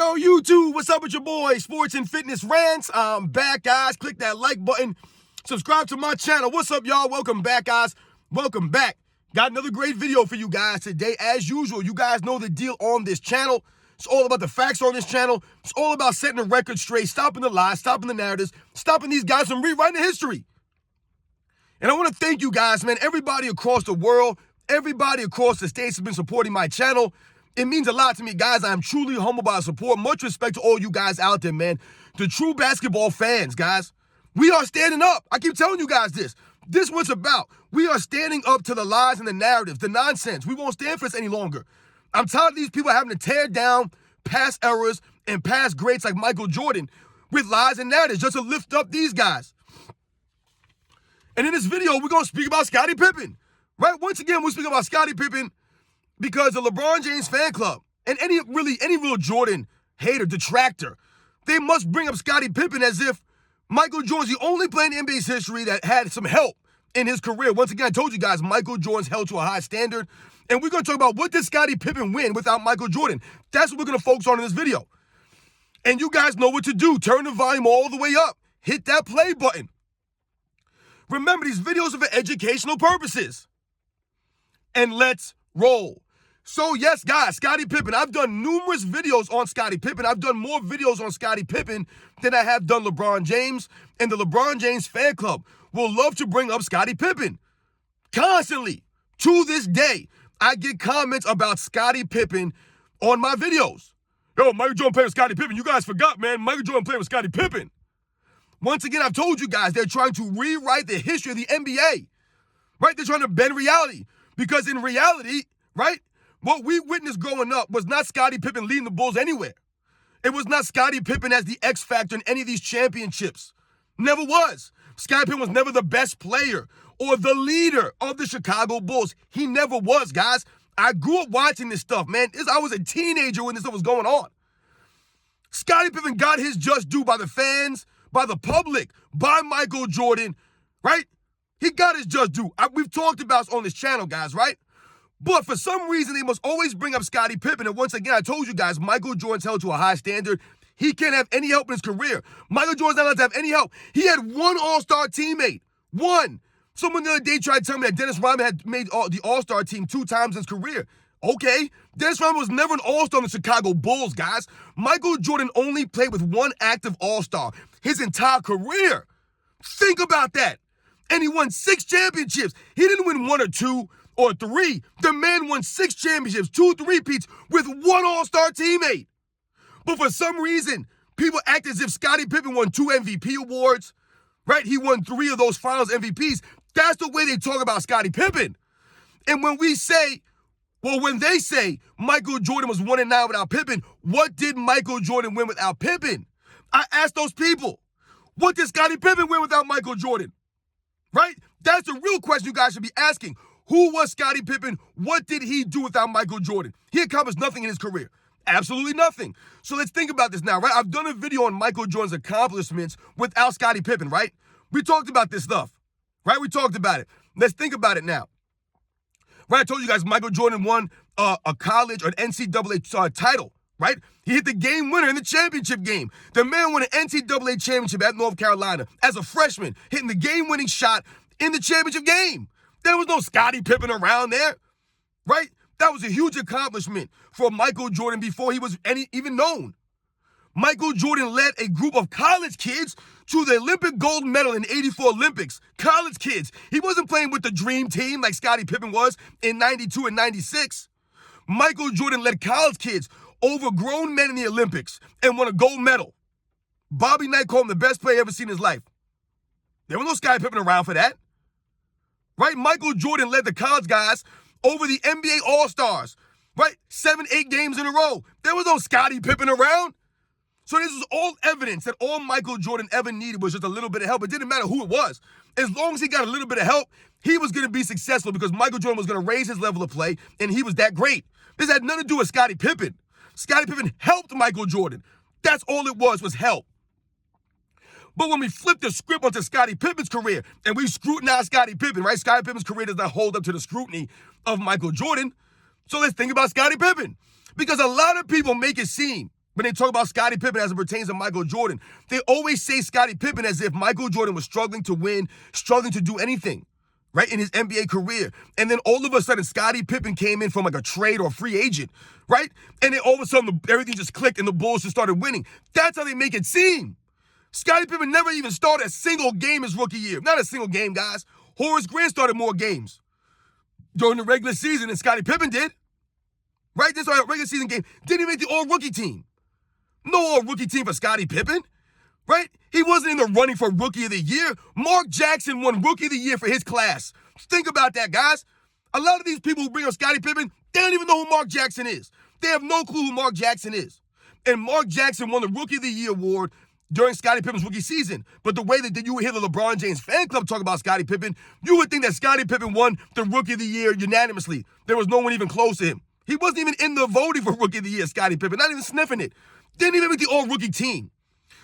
Yo, YouTube, what's up with your boy? Sports and Fitness Rants. I'm back, guys. Click that like button. Subscribe to my channel. What's up, y'all? Welcome back, guys. Welcome back. Got another great video for you guys today. As usual, you guys know the deal on this channel. It's all about the facts on this channel. It's all about setting the record straight, stopping the lies, stopping the narratives, stopping these guys from rewriting history. And I want to thank you guys, man. Everybody across the world, everybody across the states has been supporting my channel. It means a lot to me, guys. I'm truly humbled by the support. Much respect to all you guys out there, man. The true basketball fans, guys. We are standing up. I keep telling you guys this. This is what it's about. We are standing up to the lies and the narratives, the nonsense. We won't stand for this any longer. I'm tired of these people having to tear down past errors and past greats like Michael Jordan with lies and narratives just to lift up these guys. And in this video, we're going to speak about Scottie Pippen. Right? Once again, we'll speak about Scottie Pippen because the LeBron James fan club and any real Jordan hater, detractor, they must bring up Scottie Pippen as if Michael Jordan's the only player in NBA's history that had some help in his career. Once again, I told you guys, Michael Jordan's held to a high standard. And we're going to talk about what did Scottie Pippen win without Michael Jordan. That's what we're going to focus on in this video. And you guys know what to do. Turn the volume all the way up. Hit that play button. Remember, these videos are for educational purposes. And let's roll. So yes, guys, Scottie Pippen. I've done numerous videos on Scottie Pippen. I've done more videos on Scottie Pippen than I have done LeBron James. And the LeBron James fan club will love to bring up Scottie Pippen. Constantly. To this day, I get comments about Scottie Pippen on my videos. Yo, Michael Jordan played with Scottie Pippen. You guys forgot, man. Michael Jordan played with Scottie Pippen. Once again, I've told you guys, they're trying to rewrite the history of the NBA. Right? They're trying to bend reality. Because in reality, right, what we witnessed growing up was not Scottie Pippen leading the Bulls anywhere. It was not Scottie Pippen as the X factor in any of these championships. Never was. Scottie Pippen was never the best player or the leader of the Chicago Bulls. He never was, guys. I grew up watching this stuff, man. I was a teenager when this stuff was going on. Scottie Pippen got his just due by the fans, by the public, by Michael Jordan, right? He got his just due. We've talked about this on this channel, guys, right? But for some reason, they must always bring up Scottie Pippen. And once again, I told you guys, Michael Jordan's held to a high standard. He can't have any help in his career. Michael Jordan's not allowed to have any help. He had one all-star teammate. One. Someone the other day tried to tell me that Dennis Rodman had made the all-star team 2 times in his career. Okay. Dennis Rodman was never an all-star in the Chicago Bulls, guys. Michael Jordan only played with one active all-star his entire career. Think about that. And he won 6 championships. He didn't win 1 or 2 or 3. The man won 6 championships, 2 3-peats with one all-star teammate. But for some reason, people act as if Scottie Pippen won 2 MVP awards, right? He won 3 of those finals MVPs. That's the way they talk about Scottie Pippen. And when they say Michael Jordan was 1-9 without Pippen, what did Michael Jordan win without Pippen? I asked those people, what did Scottie Pippen win without Michael Jordan? Right? That's the real question you guys should be asking. Who was Scottie Pippen? What did he do without Michael Jordan? He accomplished nothing in his career. Absolutely nothing. So let's think about this now, right? I've done a video on Michael Jordan's accomplishments without Scottie Pippen, right? We talked about this stuff, right? We talked about it. Let's think about it now. Right? I told you guys Michael Jordan won a college or an NCAA title, right? He hit the game winner in the championship game. The man won an NCAA championship at North Carolina as a freshman, hitting the game-winning shot in the championship game. There was no Scottie Pippen around there, right? That was a huge accomplishment for Michael Jordan before he was even known. Michael Jordan led a group of college kids to the Olympic gold medal in '84 Olympics. College kids. He wasn't playing with the dream team like Scottie Pippen was in '92 and '96. Michael Jordan led college kids over grown men in the Olympics and won a gold medal. Bobby Knight called him the best player ever seen in his life. There was no Scottie Pippen around for that. Right? Michael Jordan led the college guys over the NBA All-Stars. Right? 7, 8 games in a row. There was no Scottie Pippen around. So this was all evidence that all Michael Jordan ever needed was just a little bit of help. It didn't matter who it was. As long as he got a little bit of help, he was going to be successful because Michael Jordan was going to raise his level of play, and he was that great. This had nothing to do with Scottie Pippen. Scottie Pippen helped Michael Jordan. That's all it was help. But when we flip the script onto Scottie Pippen's career and we scrutinize Scottie Pippen, right? Scottie Pippen's career does not hold up to the scrutiny of Michael Jordan. So let's think about Scottie Pippen. Because a lot of people make it seem When they talk about Scottie Pippen as it pertains to Michael Jordan, they always say Scottie Pippen as if Michael Jordan was struggling to win, struggling to do anything, right, in his NBA career. And then all of a sudden, Scottie Pippen came in from like a trade or a free agent, right? And then all of a sudden, everything just clicked and the Bulls just started winning. That's how they make it seem. Scottie Pippen never even started a single game his rookie year. Not a single game, guys. Horace Grant started more games during the regular season than Scottie Pippen did, right? This regular season game didn't even make the all-rookie team. No all-rookie team for Scottie Pippen, right? He wasn't in the running for Rookie of the Year. Mark Jackson won Rookie of the Year for his class. Think about that, guys. A lot of these people who bring up Scottie Pippen, they don't even know who Mark Jackson is. They have no clue who Mark Jackson is. And Mark Jackson won the Rookie of the Year award during Scottie Pippen's rookie season. But the way that you would hear the LeBron James fan club talk about Scottie Pippen, you would think that Scottie Pippen won the Rookie of the Year unanimously. There was no one even close to him. He wasn't even in the voting for Rookie of the Year, Scottie Pippen, not even sniffing it. Didn't even make the all-rookie team.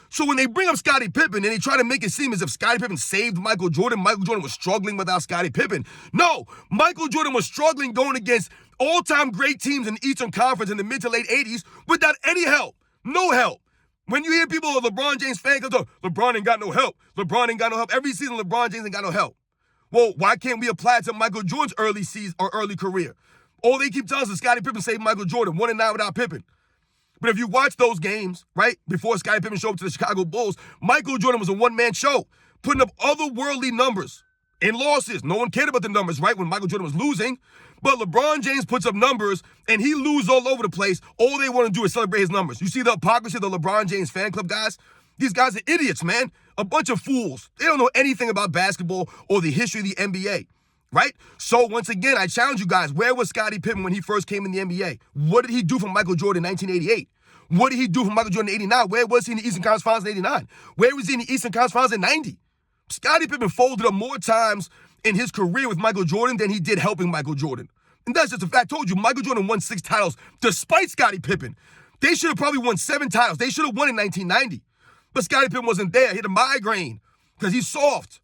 So when they bring up Scottie Pippen and they try to make it seem as if Scottie Pippen saved Michael Jordan was struggling without Scottie Pippen. No, Michael Jordan was struggling going against all-time great teams in the Eastern Conference in the mid to late 80s without any help. No help. When you hear people of LeBron James fans go, LeBron ain't got no help. LeBron ain't got no help. Every season, LeBron James ain't got no help. Well, why can't we apply it to Michael Jordan's early season or early career? All they keep telling us is Scottie Pippen saved Michael Jordan, 1-9 without Pippen. But if you watch those games, right, before Scottie Pippen showed up to the Chicago Bulls, Michael Jordan was a one-man show, putting up otherworldly numbers in losses. No one cared about the numbers, right, when Michael Jordan was losing. But LeBron James puts up numbers, and he loses all over the place. All they want to do is celebrate his numbers. You see the hypocrisy of the LeBron James fan club, guys? These guys are idiots, man. A bunch of fools. They don't know anything about basketball or the history of the NBA. Right? So once again, I challenge you guys, where was Scottie Pippen when he first came in the NBA? What did he do for Michael Jordan in 1988? What did he do for Michael Jordan in 89? Where was he in the Eastern Conference Finals in 89? Where was he in the Eastern Conference Finals in 90? Scottie Pippen folded up more times in his career with Michael Jordan than he did helping Michael Jordan. And that's just a fact. I told you, Michael Jordan won 6 titles despite Scottie Pippen. They should have probably won 7 titles. They should have won in 1990. But Scottie Pippen wasn't there. He had a migraine because he's soft.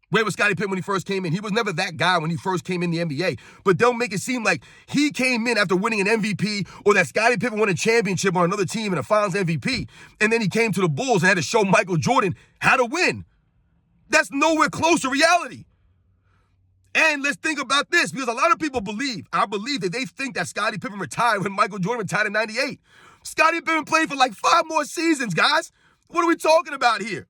Where was Scottie Pippen when he first came in? He was never that guy when he first came in the NBA. But they'll make it seem like he came in after winning an MVP or that Scottie Pippen won a championship on another team and a finals MVP. And then he came to the Bulls and had to show Michael Jordan how to win. That's nowhere close to reality. And let's think about this, because a lot of people I believe that they think that Scottie Pippen retired when Michael Jordan retired in 98. Scottie Pippen played for like 5 more seasons, guys. What are we talking about here?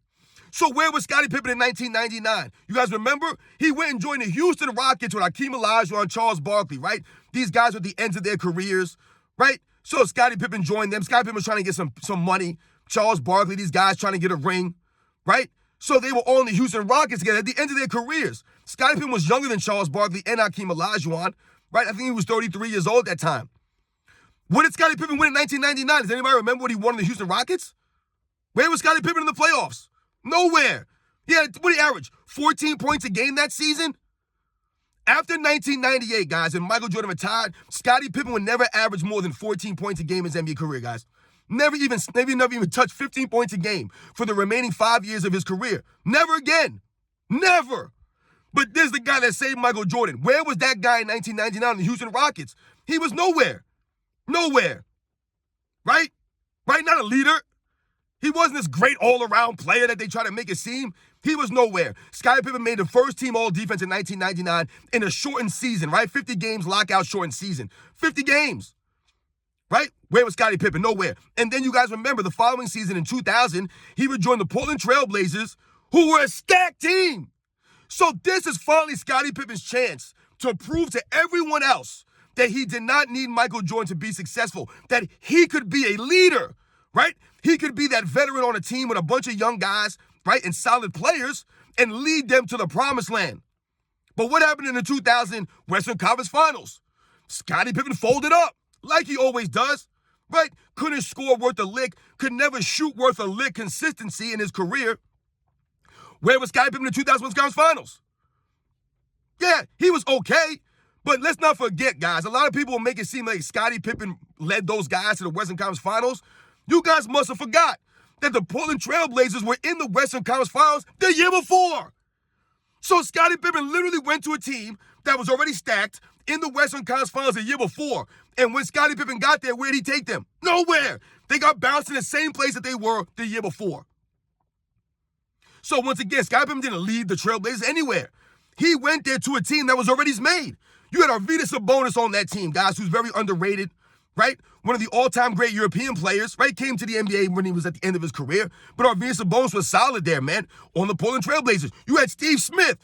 So where was Scottie Pippen in 1999? You guys remember? He went and joined the Houston Rockets with Hakeem Olajuwon and Charles Barkley, right? These guys were at the ends of their careers, right? So Scottie Pippen joined them. Scottie Pippen was trying to get some money. Charles Barkley, these guys trying to get a ring, right? So they were all in the Houston Rockets together at the end of their careers. Scottie Pippen was younger than Charles Barkley and Hakeem Olajuwon, right? I think he was 33 years old at that time. What did Scottie Pippen win in 1999? Does anybody remember what he won in the Houston Rockets? Where was Scottie Pippen in the playoffs? Nowhere. Yeah, what did he average? 14 points a game that season? After 1998, guys, and Michael Jordan retired, Scottie Pippen would never average more than 14 points a game in his NBA career, guys. Never even touched 15 points a game for the remaining 5 years of his career. Never again. Never. But there's the guy that saved Michael Jordan. Where was that guy in 1999 in the Houston Rockets? He was nowhere. Nowhere. Right? Right? Not a leader. He wasn't this great all-around player that they try to make it seem. He was nowhere. Scottie Pippen made the first team all-defense in 1999 in a shortened season, right? 50 games, lockout shortened season. 50 games. Right? Where was Scottie Pippen? Nowhere. And then you guys remember the following season in 2000, he would join the Portland Trail Blazers, who were a stacked team. So this is finally Scottie Pippen's chance to prove to everyone else that he did not need Michael Jordan to be successful, that he could be a leader, right? He could be that veteran on a team with a bunch of young guys, right, and solid players, and lead them to the promised land. But what happened in the 2000 Western Conference Finals? Scottie Pippen folded up, like he always does, right? Couldn't score worth a lick, could never shoot worth a lick consistency in his career. Where was Scottie Pippen in the 2000 Western Conference Finals? Yeah, he was okay, but let's not forget, guys, a lot of people will make it seem like Scottie Pippen led those guys to the Western Conference Finals. You guys must have forgot that the Portland Trail Blazers were in the Western Conference Finals the year before. So Scottie Pippen literally went to a team that was already stacked in the Western Conference Finals the year before. And when Scottie Pippen got there, where'd he take them? Nowhere. They got bounced in the same place that they were the year before. So once again, Scottie Pippen didn't lead the Trailblazers anywhere. He went there to a team that was already made. You had Arvydas Sabonis on that team, guys, who's very underrated, right? One of the all-time great European players, right? Came to the NBA when he was at the end of his career. But Arvydas Sabonis was solid there, man, on the Portland Trailblazers. You had Steve Smith,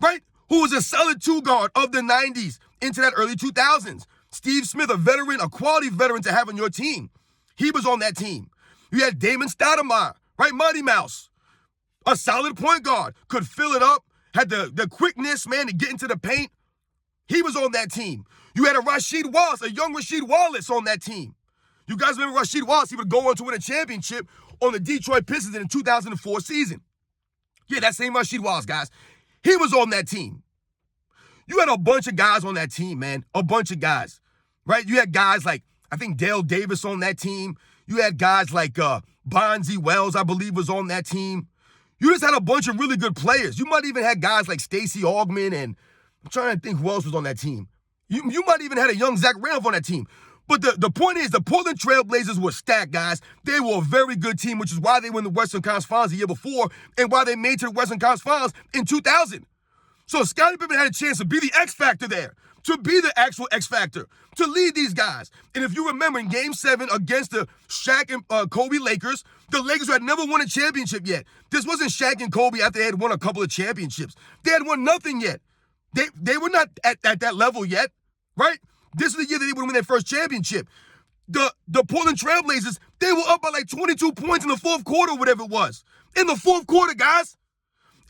right? Who was a solid two-guard of the 90s into that early 2000s. Steve Smith, a veteran, a quality veteran to have on your team. He was on that team. You had Damon Stoudemire, right? Mighty Mouse. A solid point guard, could fill it up, had the quickness, man, to get into the paint. He was on that team. You had a Rasheed Wallace, a young Rasheed Wallace on that team. You guys remember Rasheed Wallace? He would go on to win a championship on the Detroit Pistons in the 2004 season. Yeah, that same Rasheed Wallace, guys. He was on that team. You had a bunch of guys on that team, man. A bunch of guys, right? You had guys like, I think, Dale Davis on that team. You had guys like Bonzi Wells, I believe, was on that team. You just had a bunch of really good players. You might even had guys like Stacey Augmon, and I'm trying to think who else was on that team. You might even had a young Zach Randolph on that team. But the point is, the Portland Trailblazers were stacked, guys. They were a very good team, which is why they won the Western Conference Finals the year before and why they made to the Western Conference Finals in 2000. So Scottie Pippen had a chance to be the X factor there, to be the actual X factor, to lead these guys. And if you remember, in Game 7 against the Shaq and Kobe Lakers, the Lakers had never won a championship yet. This wasn't Shaq and Kobe after they had won a couple of championships. They had won nothing yet. They were not at that level yet, right? This is the year that they would win their first championship. The Portland Trailblazers, they were up by like 22 points in the fourth quarter, whatever it was. In the fourth quarter, guys.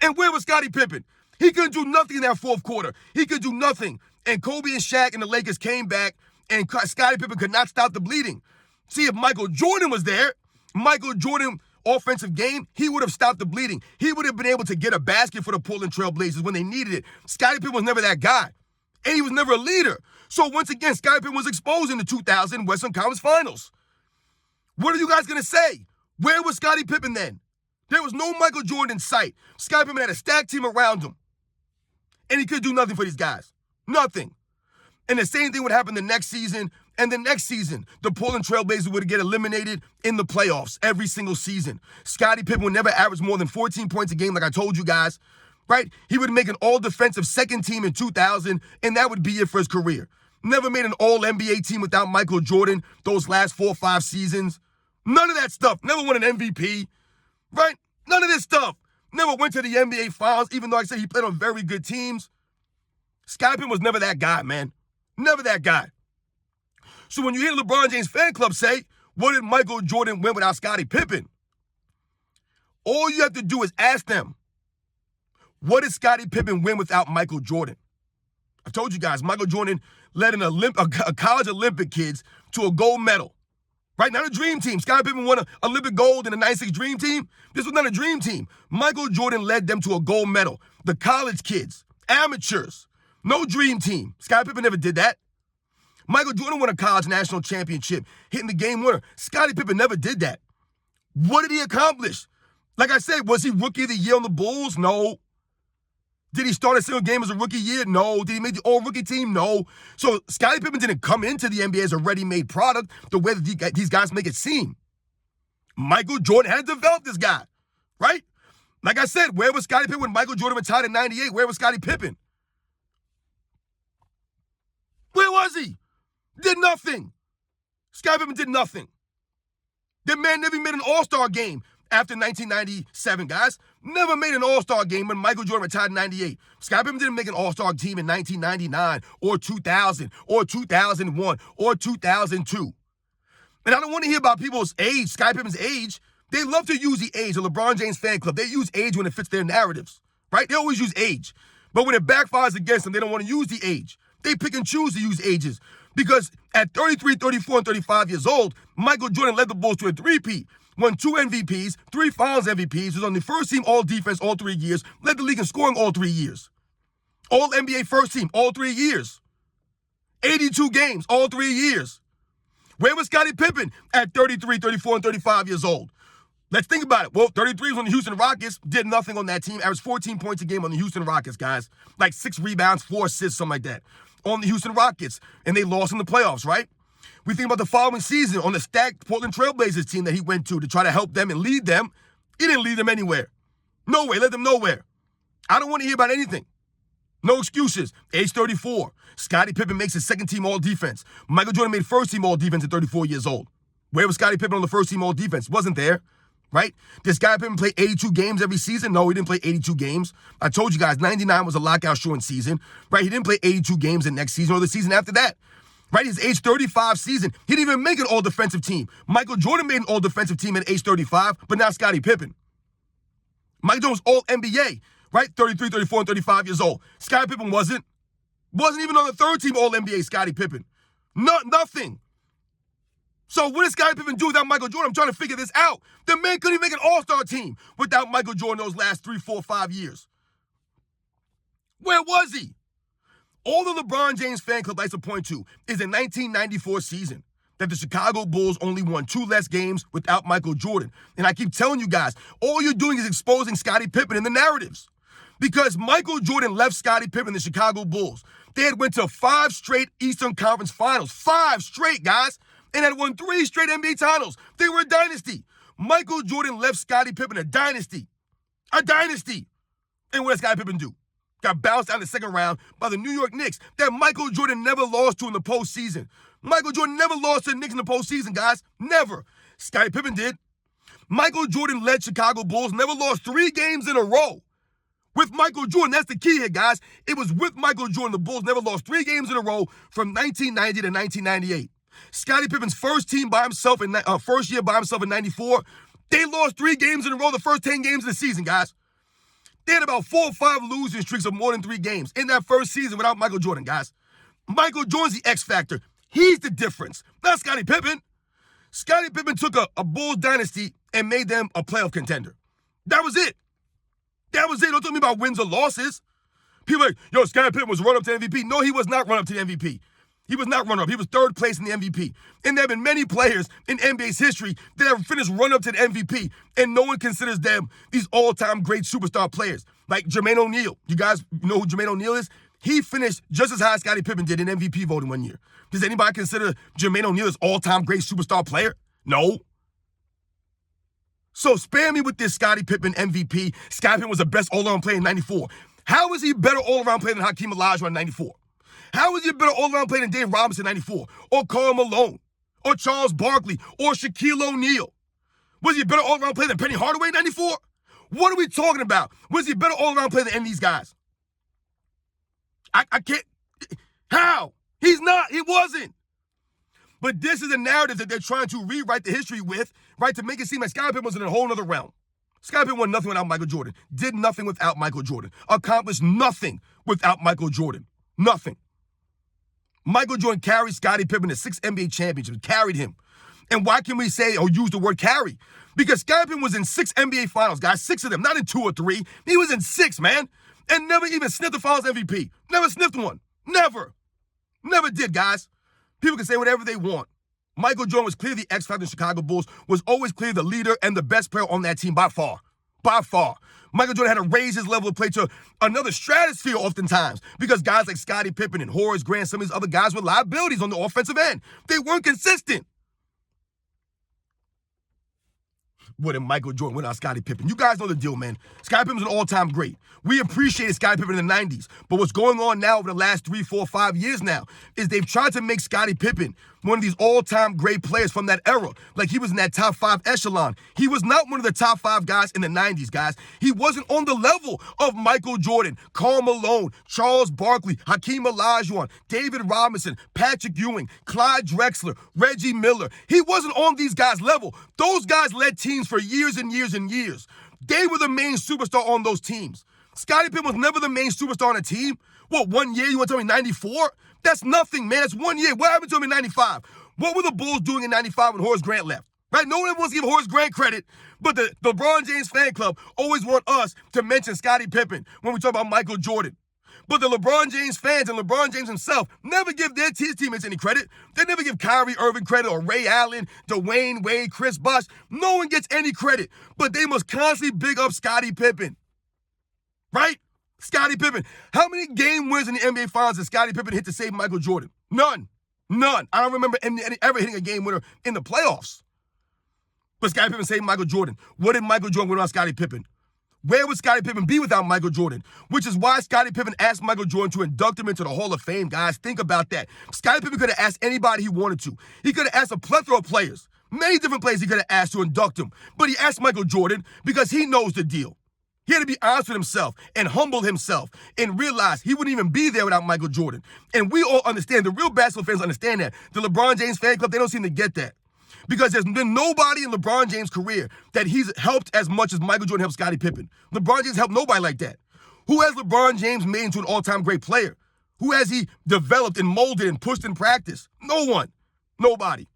And where was Scottie Pippen? He couldn't do nothing in that fourth quarter. He could do nothing. And Kobe and Shaq and the Lakers came back, and Scottie Pippen could not stop the bleeding. See, if Michael Jordan was there, Michael Jordan offensive game, he would have stopped the bleeding. He would have been able to get a basket for the Portland Trailblazers when they needed it. Scottie Pippen was never that guy. And he was never a leader. So once again, Scottie Pippen was exposed in the 2000 Western Conference Finals. What are you guys going to say? Where was Scottie Pippen then? There was no Michael Jordan in sight. Scottie Pippen had a stacked team around him. And he could do nothing for these guys. Nothing. And the same thing would happen the next season. And the next season, the Portland Trailblazers would get eliminated in the playoffs every single season. Scottie Pippen would never average more than 14 points a game, like I told you guys, right? He would make an all-defensive second team in 2000, and that would be it for his career. Never made an all-NBA team without Michael Jordan those last 4 or 5 seasons. None of that stuff. Never won an MVP, right? None of this stuff. Never went to the NBA Finals, even though I said he played on very good teams. Scottie Pippen was never that guy, man. Never that guy. So when you hear the LeBron James fan club say, what did Michael Jordan win without Scottie Pippen? All you have to do is ask them, what did Scottie Pippen win without Michael Jordan? I told you guys, Michael Jordan led a college Olympic kids to a gold medal. Right? Not a dream team. Scottie Pippen won an Olympic gold in the 96 dream team. This was not a dream team. Michael Jordan led them to a gold medal. The college kids, amateurs, no dream team. Scottie Pippen never did that. Michael Jordan won a college national championship, hitting the game winner. Scottie Pippen never did that. What did he accomplish? Like I said, was he rookie of the year on the Bulls? No. Did he start a single game as a rookie year? No. Did he make the all-rookie team? No. So Scottie Pippen didn't come into the NBA as a ready-made product the way that these guys make it seem. Michael Jordan had to develop this guy, right? Like I said, where was Scottie Pippen when Michael Jordan retired in 98? Where was Scottie Pippen? Where was he? Did nothing. Scottie Pippen did nothing. The man never made an all-star game after 1997, guys. Never made an all-star game when Michael Jordan retired in 98. Scottie Pippen didn't make an all-star team in 1999 or 2000 or 2001 or 2002. And I don't want to hear about people's age, Scottie Pippen's age. They love to use the age, the LeBron James fan club. They use age when it fits their narratives, right? They always use age. But when it backfires against them, they don't want to use the age. They pick and choose to use ages. Because at 33, 34, and 35 years old, Michael Jordan led the Bulls to a three-peat. Won 2 MVPs, 3 Finals MVPs, was on the first team all-defense all 3 years, led the league in scoring all 3 years. All-NBA first team all 3 years. 82 games all 3 years. Where was Scottie Pippen at 33, 34, and 35 years old? Let's think about it. Well, 33 was on the Houston Rockets, did nothing on that team, averaged 14 points a game on the Houston Rockets, guys. Like 6 rebounds, 4 assists, something like that. On the Houston Rockets, and they lost in the playoffs, right? We think about the following season on the stacked Portland Trailblazers team that he went to try to help them and lead them. He didn't lead them anywhere. Nowhere, led them nowhere. I don't want to hear about anything. No excuses. Age 34. Scottie Pippen makes his second-team all-defense. Michael Jordan made first-team all-defense at 34 years old. Where was Scottie Pippen on the first-team all-defense? Wasn't there, right? Did Scottie Pippen play 82 games every season? No, he didn't play 82 games. I told you guys, 99 was a lockout-shortened season, right? He didn't play 82 games the next season or the season after that, right? His age 35 season, he didn't even make an all-defensive team. Michael Jordan made an all-defensive team at age 35, but not Scottie Pippen. Michael Jordan was all-NBA, right? 33, 34, and 35 years old. Scottie Pippen wasn't. Wasn't even on the third-team all-NBA, Scottie Pippen. Nothing. So what did Scottie Pippen do without Michael Jordan? I'm trying to figure this out. The man couldn't even make an all-star team without Michael Jordan those last 3, 4, 5 years. Where was he? All the LeBron James fan club likes to point to is the 1994 season that the Chicago Bulls only won 2 less games without Michael Jordan. And I keep telling you guys, all you're doing is exposing Scottie Pippen in the narratives. Because Michael Jordan left Scottie Pippen, the Chicago Bulls. They had went to 5 straight Eastern Conference Finals. 5 straight, guys. And had won 3 straight NBA titles. They were a dynasty. Michael Jordan left Scottie Pippen a dynasty. A dynasty. And what did Scottie Pippen do? Got bounced out in the second round by the New York Knicks that Michael Jordan never lost to in the postseason. Michael Jordan never lost to the Knicks in the postseason, guys. Never. Scottie Pippen did. Michael Jordan led Chicago Bulls, never lost 3 games in a row. With Michael Jordan, that's the key here, guys. It was with Michael Jordan. The Bulls never lost 3 games in a row from 1990 to 1998. Scottie Pippen's first year by himself in 94, they lost 3 games in a row the first 10 games of the season, guys. They had about 4 or 5 losing streaks of more than 3 games in that first season without Michael Jordan, guys. Michael Jordan's the X factor. He's the difference, not Scottie Pippen. Scottie Pippen took a Bulls dynasty and made them a playoff contender. That was it. That was it. Don't tell me about wins or losses. People are like, yo, Scottie Pippen was run-up to MVP. No, he was not run-up to the MVP. He was not run-up. He was 3rd place in the MVP. And there have been many players in NBA's history that have finished run-up to the MVP, and no one considers them these all-time great superstar players. Like Jermaine O'Neal. You guys know who Jermaine O'Neal is? He finished just as high as Scottie Pippen did in MVP voting one year. Does anybody consider Jermaine O'Neal as all-time great superstar player? No. So spare me with this Scottie Pippen MVP. Scottie Pippen was the best all-around player in 94. How is he a better all-around player than Hakeem Olajuwon in 94? How is he a better all-around player than Dave Robinson in 94? Or Karl Malone? Or Charles Barkley? Or Shaquille O'Neal? Was he a better all-around player than Penny Hardaway in 94? What are we talking about? Was he a better all-around player than any of these guys? I can't. How? He's not. He wasn't. But this is a narrative that they're trying to rewrite the history with, right, to make it seem like Scottie Pippen was in a whole other realm. Scottie Pippen won nothing without Michael Jordan. Did nothing without Michael Jordan. Accomplished nothing without Michael Jordan. Nothing. Michael Jordan carried Scottie Pippen to 6 NBA championships. Carried him. And why can we say or use the word carry? Because Scottie Pippen was in 6 NBA finals, guys. 6 of them. Not in 2 or 3. He was in 6, man. And never even sniffed the finals MVP. Never sniffed one. Never. Never did, guys. People can say whatever they want. Michael Jordan was clearly the X factor in the Chicago Bulls, was always clearly the leader and the best player on that team by far. By far. Michael Jordan had to raise his level of play to another stratosphere oftentimes because guys like Scottie Pippen and Horace Grant, some of these other guys were liabilities on the offensive end. They weren't consistent. What did Michael Jordan without Scottie Pippen? You guys know the deal, man. Scottie Pippen was an all-time great. We appreciated Scottie Pippen in the 90s. But what's going on now over the last 3, 4, 5 years now is they've tried to make Scottie Pippen one of these all-time great players from that era. Like he was in that top 5 echelon. He was not one of the top 5 guys in the 90s, guys. He wasn't on the level of Michael Jordan, Karl Malone, Charles Barkley, Hakeem Olajuwon, David Robinson, Patrick Ewing, Clyde Drexler, Reggie Miller. He wasn't on these guys' level. Those guys led teams for years and years and years. They were the main superstar on those teams. Scottie Pippen was never the main superstar on a team. What, 1 year? You want to tell me 94? That's nothing, man. That's 1 year. What happened to him in 95? What were the Bulls doing in 95 when Horace Grant left? Right? No one wants to give Horace Grant credit, but the LeBron James fan club always want us to mention Scottie Pippen when we talk about Michael Jordan. But the LeBron James fans and LeBron James himself never give their teammates any credit. They never give Kyrie Irving credit or Ray Allen, Dwayne Wade, Chris Bosh. No one gets any credit, but they must constantly big up Scottie Pippen. Right? Scottie Pippen. How many game wins in the NBA Finals did Scottie Pippen hit to save Michael Jordan? None. None. I don't remember ever hitting a game winner in the playoffs. But Scottie Pippen saved Michael Jordan. What did Michael Jordan win without Scottie Pippen? Where would Scottie Pippen be without Michael Jordan? Which is why Scottie Pippen asked Michael Jordan to induct him into the Hall of Fame, guys. Think about that. Scottie Pippen could have asked anybody he wanted to. He could have asked a plethora of players. Many different players he could have asked to induct him. But he asked Michael Jordan because he knows the deal. He had to be honest with himself and humble himself and realize he wouldn't even be there without Michael Jordan. And we all understand, the real basketball fans understand that. The LeBron James fan club, they don't seem to get that. Because there's been nobody in LeBron James' career that he's helped as much as Michael Jordan helped Scottie Pippen. LeBron James helped nobody like that. Who has LeBron James made into an all-time great player? Who has he developed and molded and pushed in practice? No one. Nobody.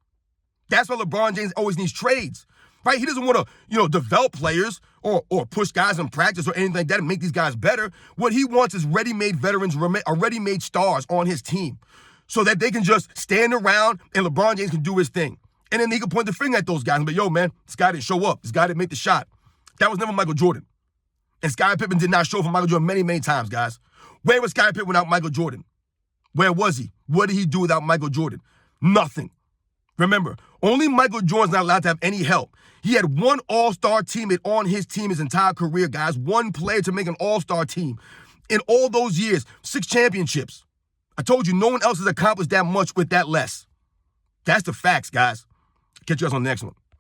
That's why LeBron James always needs trades, right? He doesn't want to, develop players or push guys in practice or anything like that and make these guys better. What he wants is ready-made veterans, ready-made stars on his team so that they can just stand around and LeBron James can do his thing. And then he can point the finger at those guys and be, yo, man, this guy didn't show up. This guy didn't make the shot. That was never Michael Jordan. And Scottie Pippen did not show up for Michael Jordan many, many times, guys. Where was Scottie Pippen without Michael Jordan? Where was he? What did he do without Michael Jordan? Nothing. Remember, only Michael Jordan's not allowed to have any help. He had one all-star teammate on his team his entire career, guys. One player to make an all-star team. In all those years, 6 championships. I told you, no one else has accomplished that much with that less. That's the facts, guys. Catch you guys on the next one.